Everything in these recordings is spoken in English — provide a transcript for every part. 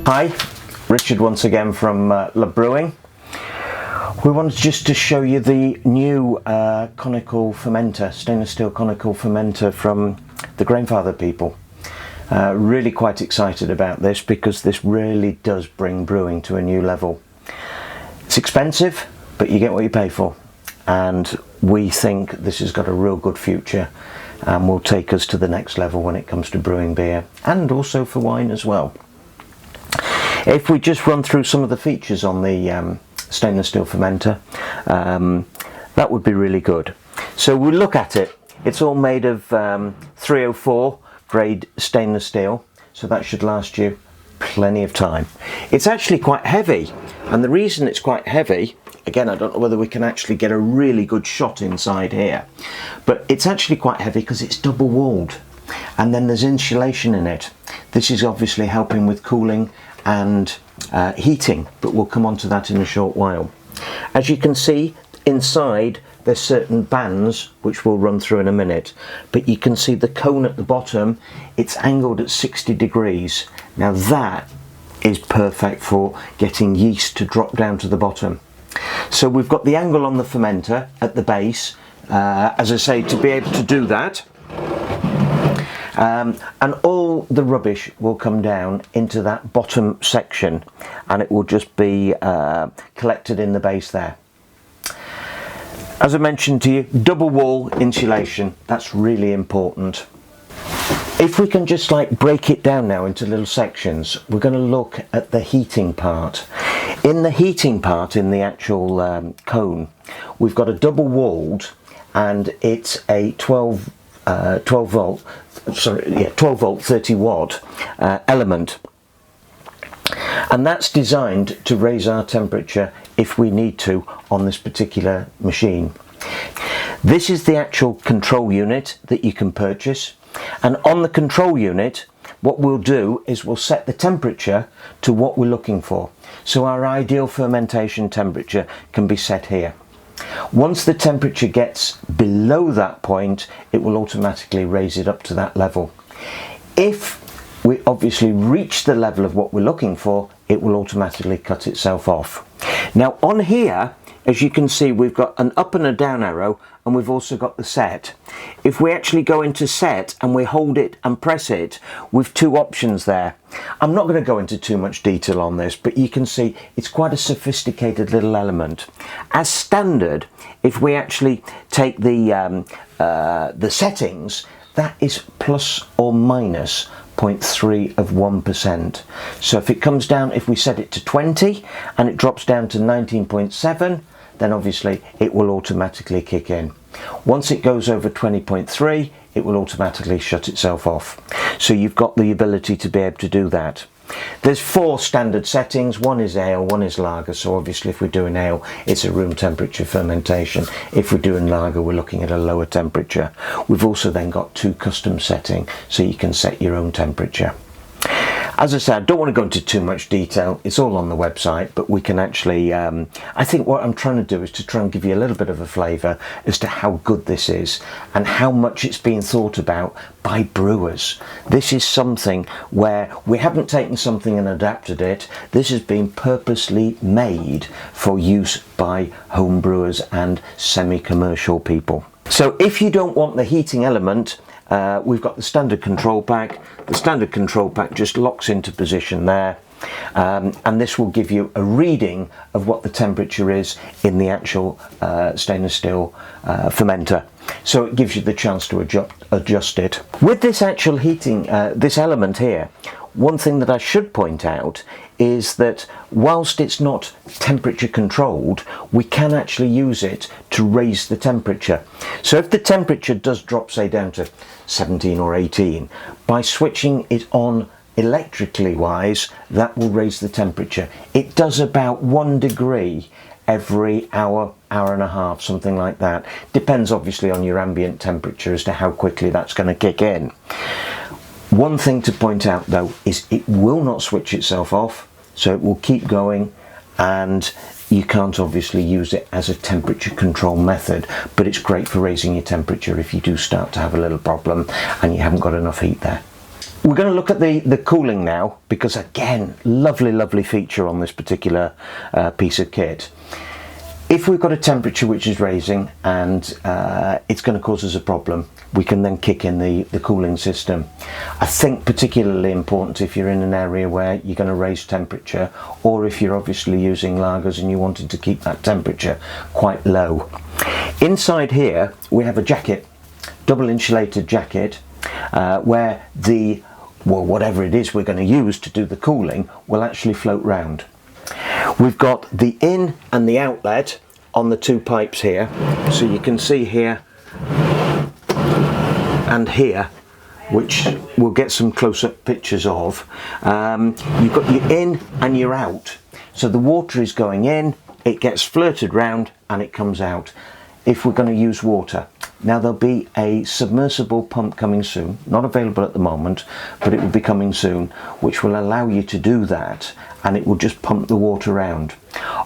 Hi, Richard once again from Brewing. We wanted just to show you the new conical fermenter, stainless steel conical fermenter from the Grainfather people. Really quite excited about this because this really does bring brewing to a new level. It's expensive, but you get what you pay for, and we think this has got a real good future and will take us to the next level when it comes to brewing beer and also for wine as well. If we just run through some of the features on the stainless steel fermenter, that would be really good. So we'll look at it. It's all made of 304 grade stainless steel, so that should last you plenty of time. It's actually quite heavy, and the reason it's quite heavy, again, I don't know whether we can actually get a really good shot inside here, but it's actually quite heavy because it's double walled, and then there's insulation in it. This is obviously helping with cooling and heating, but we'll come on to that in a short while. As you can see, inside there's certain bands which we'll run through in a minute, but you can see the cone at the bottom, it's angled at 60 degrees. Now that is perfect for getting yeast to drop down to the bottom. So we've got the angle on the fermenter at the base, as I say, to be able to do that. And all the rubbish will come down into that bottom section, and it will just be collected in the base there. As I mentioned to you, double wall insulation, that's really important. If we can just like break it down now into little sections, we're going to look at the heating part. In the heating part, in the actual cone, we've got a double walled, and it's a 12 volt 30 watt element, and that's designed to raise our temperature if we need to on this particular machine. This is the actual control unit that you can purchase, and on the control unit what we'll do is we'll set the temperature to what we're looking for. So our ideal fermentation temperature can be set here. Once the temperature gets below that point, it will automatically raise it up to that level. If we obviously reach the level of what we're looking for, it will automatically cut itself off. Now on here, as you can see, we've got an up and a down arrow, and we've also got the set. If we actually go into set and we hold it and press it, we've two options there. I'm not going to go into too much detail on this, but you can see it's quite a sophisticated little element. As standard, if we actually take the settings, that is plus or minus 0.3 of 1%. So if it comes down, if we set it to 20 and it drops down to 19.7, then obviously it will automatically kick in. Once it goes over 20.3, it will automatically shut itself off. So you've got the ability to be able to do that. There's four standard settings. One is ale, one is lager. So obviously if we're doing ale, it's a room temperature fermentation. If we're doing lager, we're looking at a lower temperature. We've also then got two custom settings, so you can set your own temperature. As I said, I don't want to go into too much detail. It's all on the website, but we can actually, I think what I'm trying to do is to try and give you a little bit of a flavour as to how good this is and how much it's been thought about by brewers. This is something where we haven't taken something and adapted it. This has been purposely made for use by home brewers and semi-commercial people. So if you don't want the heating element, we've got the standard control pack. The standard control pack just locks into position there, and this will give you a reading of what the temperature is in the actual stainless steel fermenter. So it gives you the chance to adjust it. With this actual heating, this element here, one thing that I should point out is that whilst it's not temperature controlled, we can actually use it to raise the temperature. So if the temperature does drop, say, down to 17 or 18, by switching it on electrically wise, that will raise the temperature. It does about 1 degree every hour, hour and a half, something like that. Depends obviously on your ambient temperature as to how quickly that's going to kick in. One thing to point out though is it will not switch itself off, so it will keep going, and you can't obviously use it as a temperature control method, but it's great for raising your temperature if you do start to have a little problem and you haven't got enough heat there. We're going to look at the cooling now, because again, lovely feature on this particular piece of kit. If we've got a temperature which is raising and it's going to cause us a problem, we can then kick in the cooling system. I think particularly important if you're in an area where you're going to raise temperature, or if you're obviously using lagers and you wanted to keep that temperature quite low. Inside here we have a jacket, double insulated jacket, where whatever it is we're going to use to do the cooling will actually float round. We've got the in and the outlet on the two pipes here, so you can see here and here, which we'll get some close-up pictures of. You've got your in and your out, so the water is going in, it gets flirted round and it comes out. If we're going to use water, now there'll be a submersible pump coming soon, not available at the moment, but it will be coming soon, which will allow you to do that, and it will just pump the water around.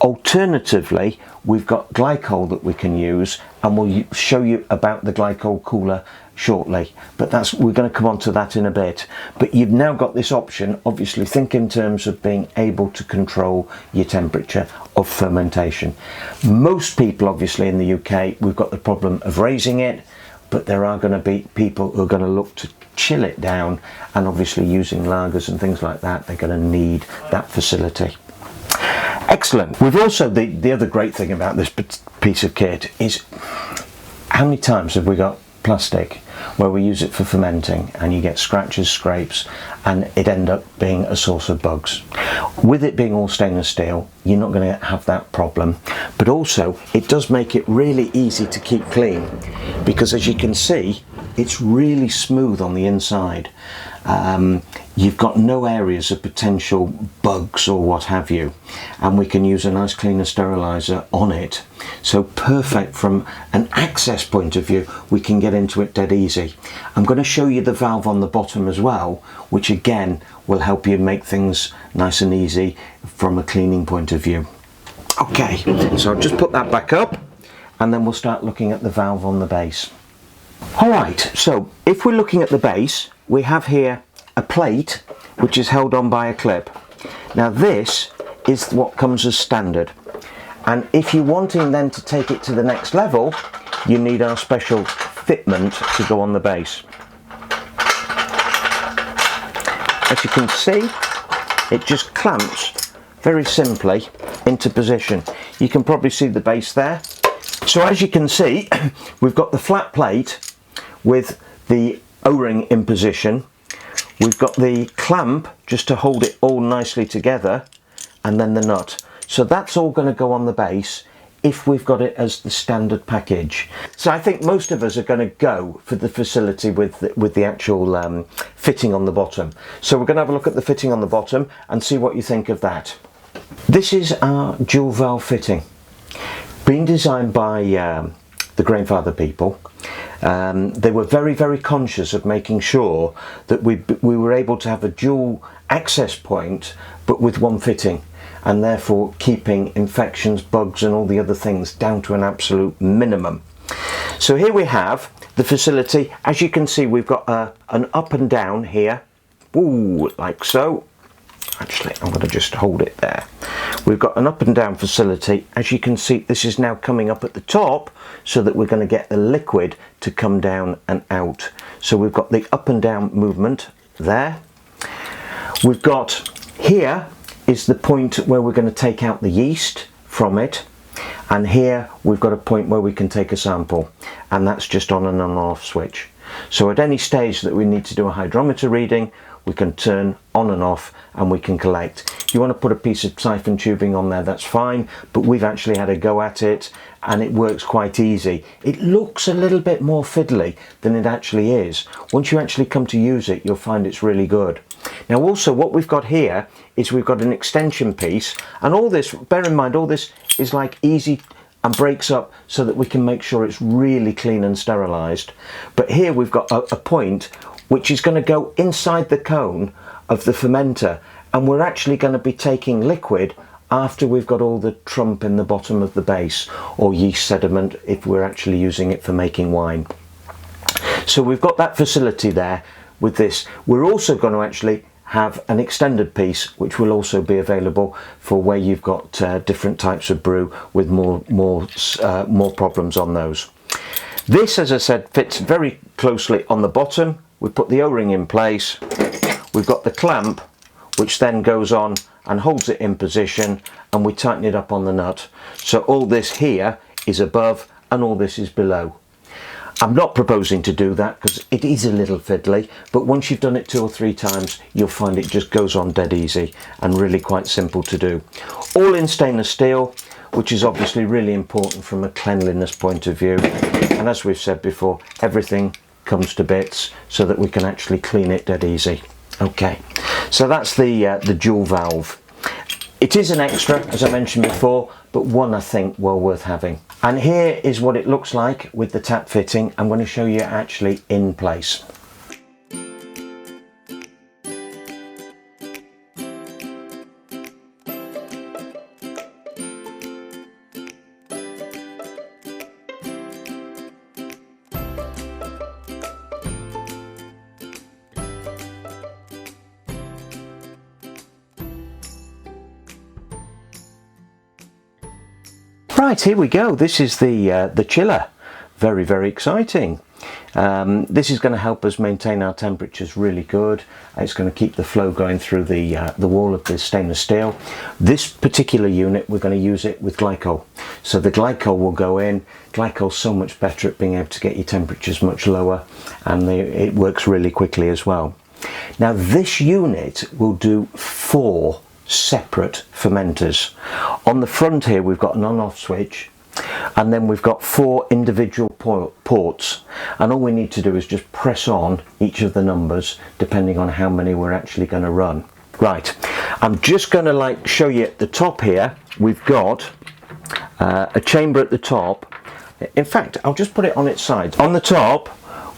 Alternatively, we've got glycol that we can use, and we'll show you about the glycol cooler shortly, but we're going to come on to that in a bit. But you've now got this option. Obviously think in terms of being able to control your temperature of fermentation. Most people obviously in the UK, we've got the problem of raising it, but there are going to be people who are going to look to chill it down, and obviously using lagers and things like that, they're going to need that facility. Excellent. We've also, the other great thing about this piece of kit is how many times have we got plastic where we use it for fermenting and you get scratches, scrapes, and it end up being a source of bugs. With it being all stainless steel, you're not going to have that problem, but also it does make it really easy to keep clean, because as you can see, it's really smooth on the inside. You've got no areas of potential bugs or what have you, and we can use a nice cleaner sterilizer on it, so perfect from an access point of view. We can get into it dead easy. I'm going to show you the valve on the bottom as well, which again will help you make things nice and easy from a cleaning point of view. Okay, so I'll just put that back up and then we'll start looking at the valve on the base. Alright, so if we're looking at the base, we have here a plate which is held on by a clip. Now this is what comes as standard, and if you're wanting then to take it to the next level, you need our special fitment to go on the base. As you can see, it just clamps very simply into position. You can probably see the base there. So as you can see, we've got the flat plate with the O-ring in position. We've got the clamp just to hold it all nicely together, and then the nut. So that's all going to go on the base if we've got it as the standard package. So I think most of us are going to go for the facility with the actual fitting on the bottom. So we're going to have a look at the fitting on the bottom and see what you think of that. This is our dual valve fitting, being designed by the Grainfather people. They were very conscious of making sure that we were able to have a dual access point, but with one fitting, and therefore keeping infections, bugs and all the other things down to an absolute minimum. So here we have the facility. As you can see, we've got an up and down here, ooh, like so. Actually, I'm going to just hold it there. We've got an up and down facility. As you can see, this is now coming up at the top so that we're going to get the liquid to come down and out. So we've got the up and down movement there. We've got here is the point where we're going to take out the yeast from it, and here we've got a point where we can take a sample, and that's just on and on off switch. So at any stage that we need to do a hydrometer reading, we can turn on and off and we can collect. If you want to put a piece of siphon tubing on there, that's fine, but we've actually had a go at it and it works quite easy. It looks a little bit more fiddly than it actually is. Once you actually come to use it, you'll find it's really good. Now also what we've got here is we've got an extension piece, and all this, bear in mind, all this is like easy and breaks up so that we can make sure it's really clean and sterilized. But here we've got a point which is going to go inside the cone of the fermenter, and we're actually going to be taking liquid after we've got all the trump in the bottom of the base, or yeast sediment if we're actually using it for making wine. So we've got that facility there. with this. We're also going to actually have an extended piece which will also be available for where you've got different types of brew with more problems on those. This, as I said, fits very closely on the bottom. We put the O-ring in place. We've got the clamp which then goes on and holds it in position, and we tighten it up on the nut. So all this here is above and all this is below. I'm not proposing to do that because it is a little fiddly, but once you've done it 2 or 3 times, you'll find it just goes on dead easy and really quite simple to do. All in stainless steel, which is obviously really important from a cleanliness point of view. And as we've said before, everything comes to bits so that we can actually clean it dead easy. Okay, so that's the dual valve. It is an extra, as I mentioned before, but one I think well worth having. And here is what it looks like with the tap fitting. I'm going to show you actually in place. Right, here we go. This is the chiller. Very, very exciting. This is going to help us maintain our temperatures really good. It's going to keep the flow going through the wall of the stainless steel. This particular unit, we're going to use it with glycol. So the glycol will go in. Glycol's so much better at being able to get your temperatures much lower, and it works really quickly as well. Now this unit will do 4 separate fermenters. On the front here we've got an on-off switch, and then we've got 4 individual ports, and all we need to do is just press on each of the numbers depending on how many we're actually going to run. Right, I'm just going to show you at the top here. We've got a chamber at the top. In fact, I'll just put it on its side. On the top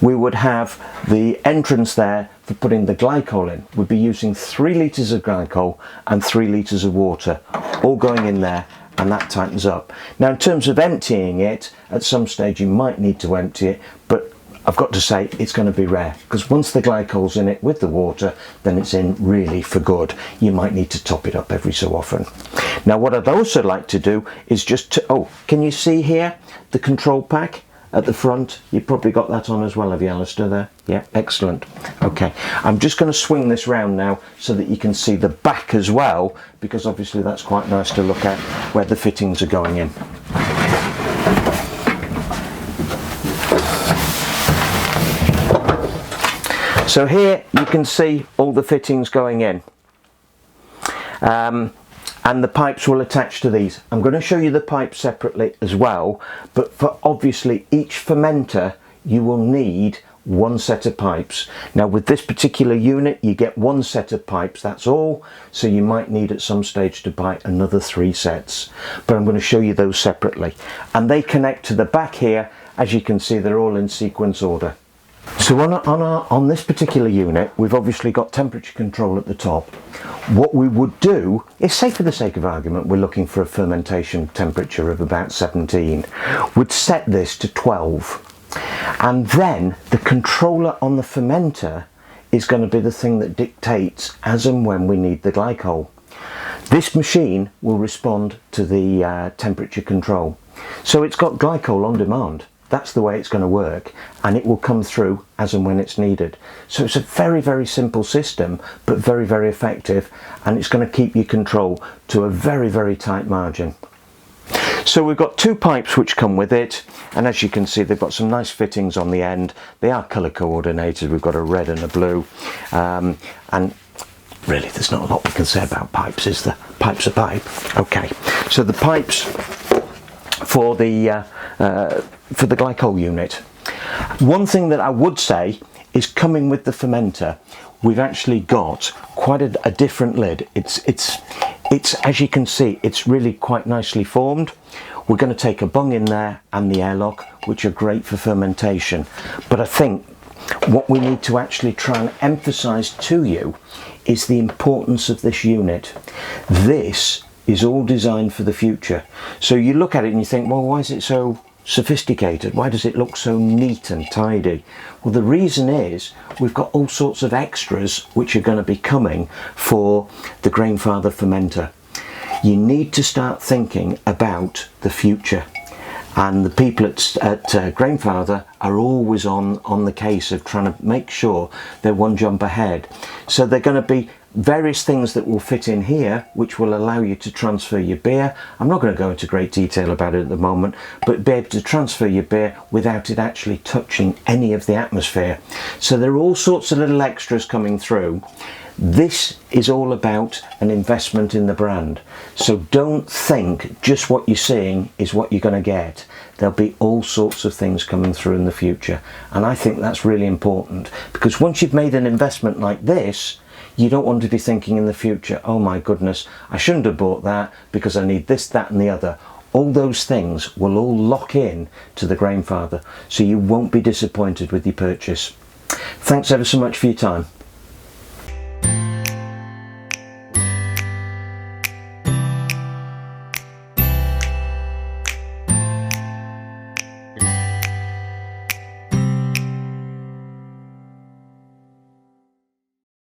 we would have the entrance there for putting the glycol in. We'd be using 3 litres of glycol and 3 litres of water, all going in there, and that tightens up. Now in terms of emptying it, at some stage you might need to empty it, but I've got to say it's going to be rare, because once the glycol's in it with the water, then it's in really for good. You might need to top it up every so often. Now what I'd also like to do is just can you see here the control pack at the front? You've probably got that on as well, have you, Alistair, there? Yeah, excellent. Okay, I'm just going to swing this round now so that you can see the back as well, because obviously that's quite nice to look at where the fittings are going in. So here you can see all the fittings going in. And the pipes will attach to these. I'm going to show you the pipes separately as well, but for obviously each fermenter you will need 1 set of pipes. Now with this particular unit you get 1 set of pipes, that's all, so you might need at some stage to buy another 3 sets, but I'm going to show you those separately. And they connect to the back here. As you can see, they're all in sequence order. So on this particular unit, we've obviously got temperature control at the top. What we would do is, say for the sake of argument, we're looking for a fermentation temperature of about 17. We'd set this to 12. And then the controller on the fermenter is going to be the thing that dictates as and when we need the glycol. This machine will respond to the temperature control. So it's got glycol on demand. That's the way it's going to work, and it will come through as and when it's needed. So it's a very, very simple system, but very, very effective, and it's going to keep your control to a very, very tight margin. So we've got 2 pipes which come with it, and as you can see they've got some nice fittings on the end. They are colour coordinated. We've got a red and a blue, and really there's not a lot we can say about pipes, is there? Pipe's a pipe. Okay, so the pipes for the glycol unit. One thing that I would say is, coming with the fermenter, we've actually got quite a different lid. It's as you can see, it's really quite nicely formed. We're going to take a bung in there and the airlock, which are great for fermentation. But I think what we need to actually try and emphasize to you is the importance of this unit. This is all designed for the future. So you look at it and you think, well, why is it so sophisticated? Why does it look so neat and tidy? Well, the reason is we've got all sorts of extras which are going to be coming for the Grainfather fermenter. You need to start thinking about the future, and the people at Grainfather are always on the case of trying to make sure they're one jump ahead. So they're going to be various things that will fit in here which will allow you to transfer your beer. I'm not going to go into great detail about it at the moment, but be able to transfer your beer without it actually touching any of the atmosphere. So there are all sorts of little extras coming through. This is all about an investment in the brand. So don't think just what you're seeing is what you're going to get. There'll be all sorts of things coming through in the future, and I think that's really important, because once you've made an investment like this, you don't want to be thinking in the future, oh my goodness, I shouldn't have bought that because I need this, that and the other. All those things will all lock in to the Grainfather, so you won't be disappointed with your purchase. Thanks ever so much for your time.